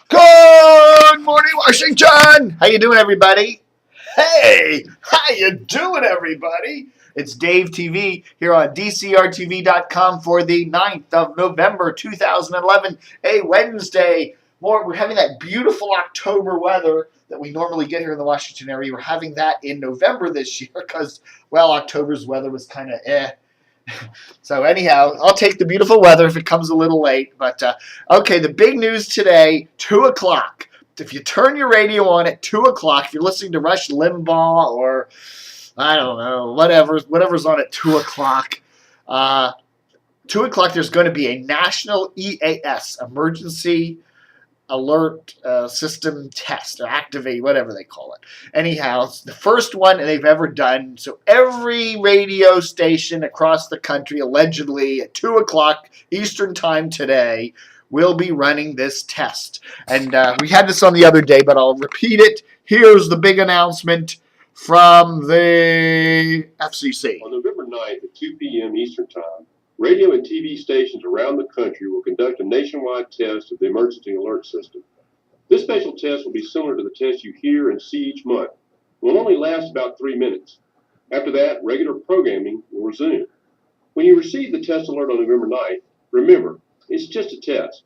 Good morning, Washington. How you doing, everybody? Hey, how you doing, everybody? It's Dave TV here on DCRTV.com for the 9th of November, 2011, a Wednesday. We're having that beautiful October weather that we normally get here in the Washington area. We're having that in November this year because, well, October's weather was kind of So anyhow, I'll take the beautiful weather if it comes a little late. But okay, the big news today, 2 o'clock. If you turn your radio on at 2 o'clock, if you're listening to Rush Limbaugh or, I don't know, whatever's on at 2 o'clock, 2 o'clock there's going to be a national EAS, Emergency Alert System Test, or Activate, whatever they call it. Anyhow, it's the first one they've ever done. So every radio station across the country, allegedly at 2 o'clock Eastern Time today, will be running this test. And we had this on the other day, but I'll repeat it. Here's the big announcement from the FCC. On November 9th at 2 p.m. Eastern Time, radio and TV stations around the country will conduct a nationwide test of the emergency alert system. This special test will be similar to the test you hear and see each month. It will only last about 3 minutes. After that, regular programming will resume. When you receive the test alert on November 9th, remember, it's just a test.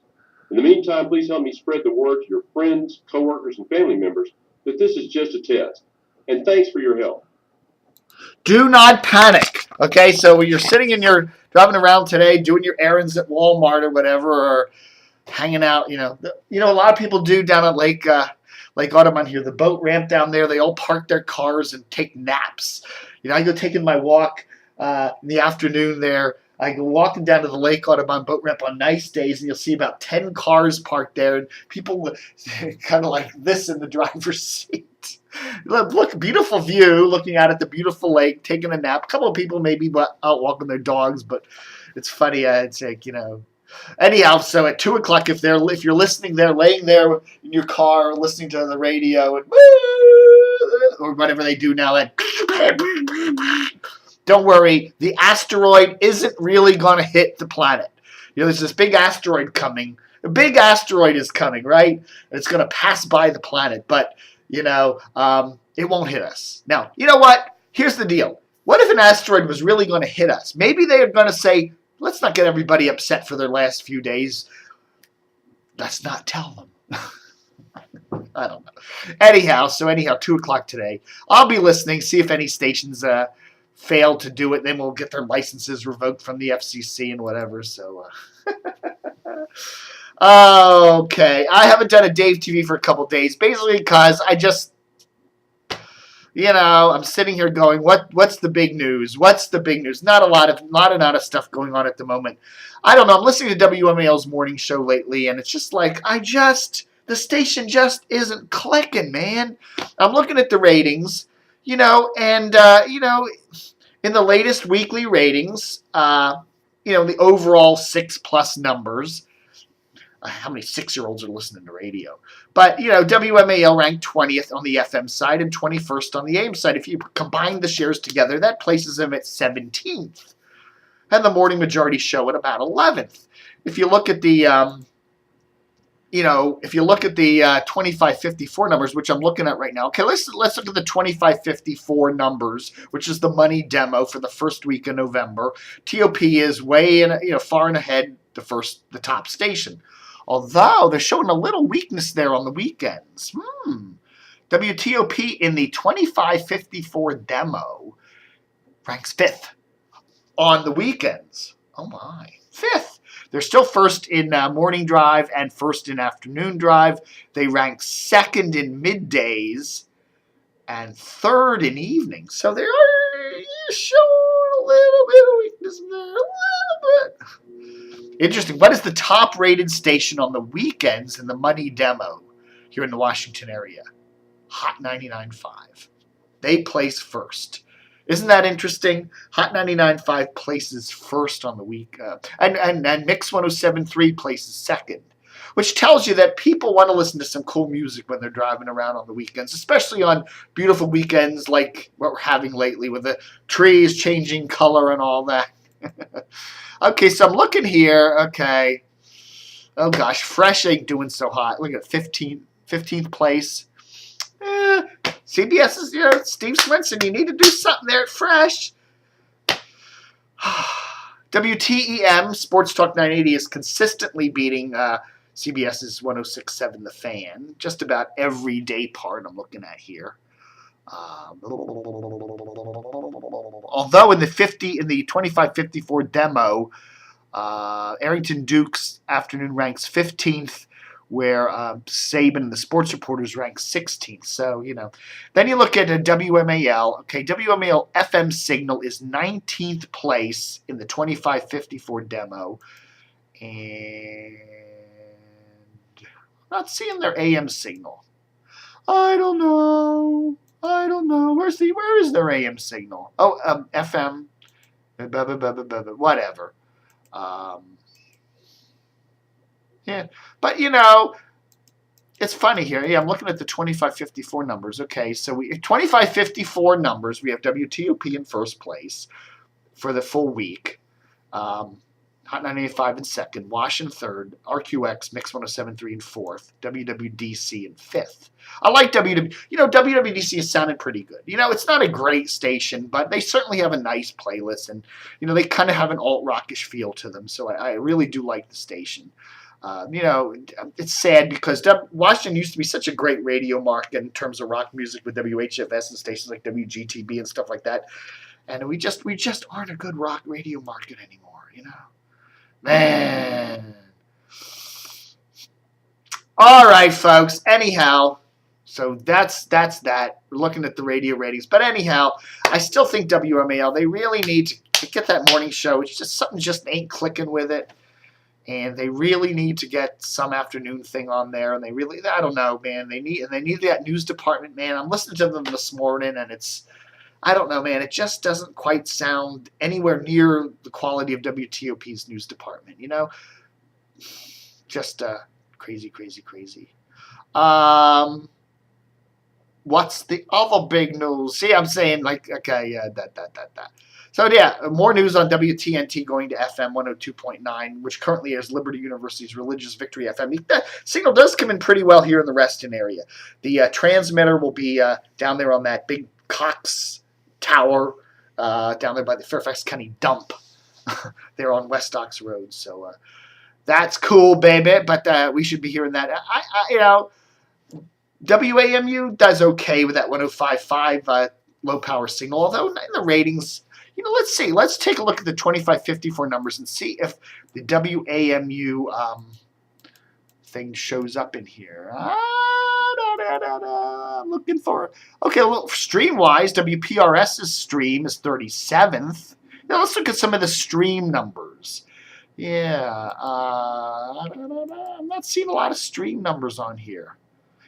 In the meantime, please help me spread the word to your friends, coworkers, and family members that this is just a test. And thanks for your help. Do not panic. Okay, so when you're sitting in your driving around today, doing your errands at Walmart or whatever, or hanging out, a lot of people do down at Lake Audubon here, the boat ramp down there. They all park their cars and take naps. I go taking my walk in the afternoon there. I go walking down to the Lake Audubon boat ramp on nice days, and you'll see about 10 cars parked there, and people kind of like this in the driver's seat. Look, beautiful view, looking out at the beautiful lake, taking a nap. A couple of people maybe out walking their dogs, but it's funny. It's like, Anyhow, so at 2 o'clock, if you're listening there, laying there in your car, listening to the radio, and or whatever they do now, don't worry, the asteroid isn't really going to hit the planet. There's this big asteroid coming. A big asteroid is coming, right? It's going to pass by the planet, but it won't hit us. Now, you know what? Here's the deal. What if an asteroid was really going to hit us? Maybe they are going to say, let's not get everybody upset for their last few days. Let's not tell them. I don't know. Anyhow, 2 o'clock today. I'll be listening, see if any stations fail to do it. Then we'll get their licenses revoked from the FCC and whatever. So, okay. I haven't done a Dave TV for a couple days, basically because I just, I'm sitting here going, what's the big news? What's the big news? Not a lot of stuff going on at the moment. I don't know. I'm listening to WMAL's morning show lately, and it's just like, the station just isn't clicking, man. I'm looking at the ratings, and, in the latest weekly ratings, the overall 6+ numbers, how many 6-year-olds are listening to radio? But, WMAL ranked 20th on the FM side and 21st on the AM side. If you combine the shares together, that places them at 17th. And the morning majority show at about 11th. If you look at the, 2554 numbers, which I'm looking at right now. Okay, let's look at the 2554 numbers, which is the money demo for the first week of November. TOP is way in, far and ahead the top station. Although they're showing a little weakness there on the weekends. WTOP in the 2554 demo ranks 5th on the weekends. Oh my, 5th. They're still first in morning drive and first in afternoon drive. They rank 2nd in middays and 3rd in evenings. So they're showing a little bit of weakness there, a little bit. Interesting. What is the top rated station on the weekends in the money demo here in the Washington area? Hot 99.5. They place first. Isn't that interesting? Hot 99.5 places first on the week. And Mix 107.3 places second. Which tells you that people want to listen to some cool music when they're driving around on the weekends, especially on beautiful weekends like what we're having lately with the trees changing color and all that. Okay, so I'm looking here. Okay. Oh gosh, Fresh ain't doing so hot. Look at 15th place. CBS is, Steve Swenson, you need to do something there at Fresh. WTEM, Sports Talk 980, is consistently beating CBS's 106.7 The Fan. Just about every day part I'm looking at here. Although in the 25-54 demo, Arrington Duke's afternoon ranks 15th, where Saban and the sports reporters rank 16th. So, Then you look at a WMAL. Okay, WMAL FM signal is 19th place in the 25-54 demo. And I'm not seeing their AM signal. I don't know. Where is their AM signal? Oh, FM. Whatever. Yeah, but it's funny here. Yeah, I'm looking at the 25-54 numbers. Okay, so 25-54 numbers. We have WTOP in first place for the full week. Hot 98.5 in second, Wash in third, RQX, Mix 107.3 in fourth, WWDC in fifth. I like WWDC is sounding pretty good. It's not a great station, but they certainly have a nice playlist, and they kind of have an alt-rockish feel to them. So I really do like the station. It's sad because Washington used to be such a great radio market in terms of rock music with WHFS and stations like WGTB and stuff like that, and we just aren't a good rock radio market anymore. Man. All right, folks. Anyhow, so that's that. We're looking at the radio ratings. But anyhow, I still think WMAL, they really need to get that morning show. It's just something just ain't clicking with it. And they really need to get some afternoon thing on there. And I don't know, man. They need that news department, man. I'm listening to them this morning, and I don't know, man. It just doesn't quite sound anywhere near the quality of WTOP's news department, Just crazy, crazy, crazy. What's the other big news? See, I'm saying okay, yeah, that. So, yeah, more news on WTNT going to FM 102.9, which currently is Liberty University's Religious Victory FM. The signal does come in pretty well here in the Reston area. The transmitter will be down there on that big Cox Tower down there by the Fairfax County dump there on West Ox Road. So that's cool, baby. But we should be hearing that. WAMU does okay with that 105.5 low power signal, although in the ratings, let's see. Let's take a look at the 25-54 numbers and see if the WAMU thing shows up in here. I'm looking for. Okay, well, stream-wise, WPRS's stream is 37th. Now let's look at some of the stream numbers. Yeah, I'm not seeing a lot of stream numbers on here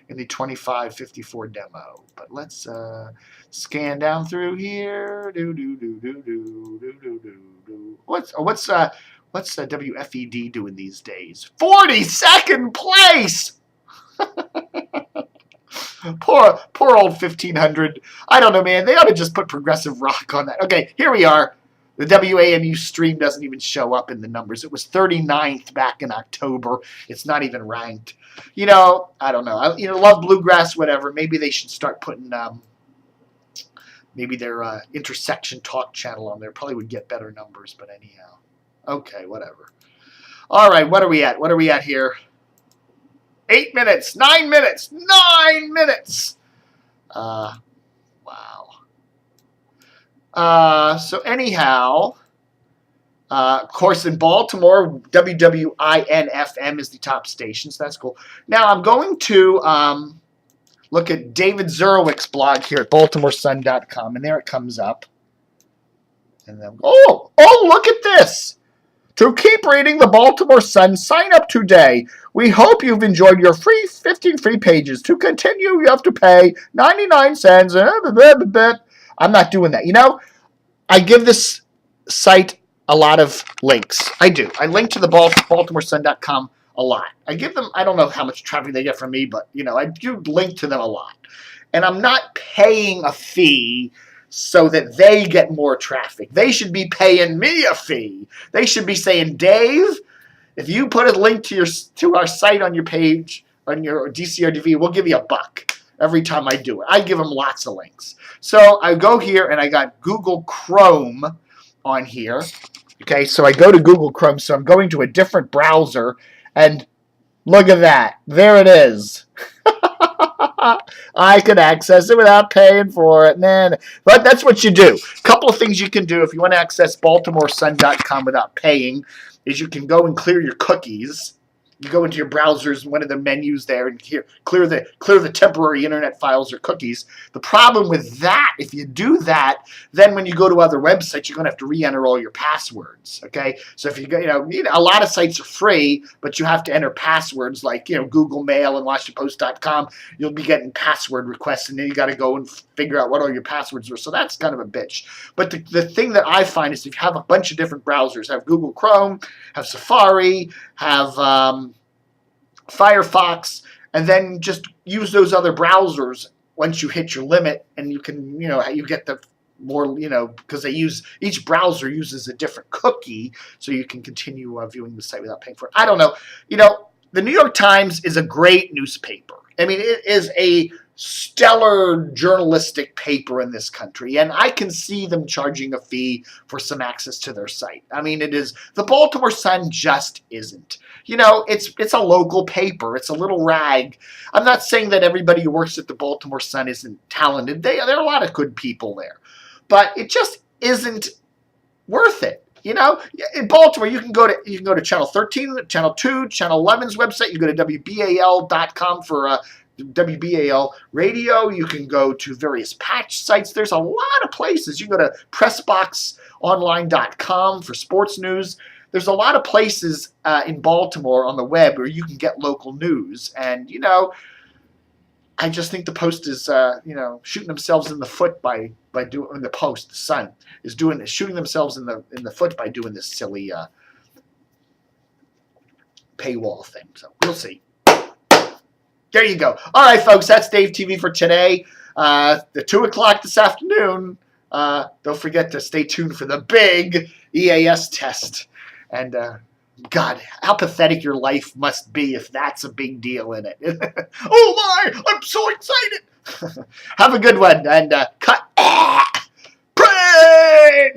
in the 25-54 demo. But let's scan down through here. What's WFED doing these days? 42nd place. Poor old 1500. I don't know, man. They ought to just put progressive rock on that. Okay, here we are. The WAMU stream doesn't even show up in the numbers. It was 39th back in October. It's not even ranked. I don't know. I love bluegrass, whatever. Maybe they should start putting maybe their intersection talk channel on there. Probably would get better numbers, but anyhow. Okay, whatever. All right, what are we at? What are we at here? 8 minutes, 9 minutes, 9 minutes. Wow. So anyhow, of course, in Baltimore, WWIN-FM is the top station, so that's cool. Now I'm going to look at David Zerwick's blog here at BaltimoreSun.com, and there it comes up. And then, oh, look at this. To keep reading the Baltimore Sun, sign up today. We hope you've enjoyed your 15 free pages. To continue, you have to pay 99 cents. I'm not doing that. I give this site a lot of links. I do. I link to the BaltimoreSun.com a lot. I give them, I don't know how much traffic they get from me, but, I do link to them a lot. And I'm not paying a fee so that they get more traffic. They should be paying me a fee. They should be saying, Dave, If you put a link to our site on your page, on your DCR TV, we'll give you $1 every time I do it. I give them lots of links. So I go here and I got Google Chrome on here. Okay, so I go to Google Chrome. So I'm going to a different browser, and look at that. There it is. I can access it without paying for it. But that's what you do. A couple of things you can do if you want to access BaltimoreSun.com without paying is you can go and clear your cookies. You go into your browsers, one of the menus there, and here clear the temporary internet files or cookies. The problem with that, if you do that, then when you go to other websites, you're going to have to re-enter all your passwords. Okay, so if you go, a lot of sites are free, but you have to enter passwords like Google Mail and WashingtonPost.com. You'll be getting password requests, and then you got to go and figure out what all your passwords are. So that's kind of a bitch. But the thing that I find is if you have a bunch of different browsers, have Google Chrome, have Safari, have Firefox, and then just use those other browsers once you hit your limit, and you can, you get the more, because each browser uses a different cookie, so you can continue viewing the site without paying for it. I don't know. The New York Times is a great newspaper. I mean, it is a stellar journalistic paper in this country, and I can see them charging a fee for some access to their site. I mean, it is. The Baltimore Sun just isn't. It's a local paper. It's a little rag. I'm not saying that everybody who works at the Baltimore Sun isn't talented. There are a lot of good people there, but it just isn't worth it. In Baltimore, you can go to Channel 13, Channel 2, Channel 11's website. You go to WBAL.com for WBAL radio. You can go to various patch sites. There's a lot of places. You can go to PressBoxOnline.com for sports news. There's a lot of places in Baltimore on the web where you can get local news. And, I just think the Post is, shooting themselves in the foot by doing the Post. The Sun is shooting themselves in the foot by doing this silly paywall thing. So we'll see. There you go. All right, folks, that's Dave TV for today. The 2 o'clock this afternoon. Don't forget to stay tuned for the big EAS test. And God, how pathetic your life must be if that's a big deal in it. Oh my, I'm so excited. Have a good one and cut. Pray!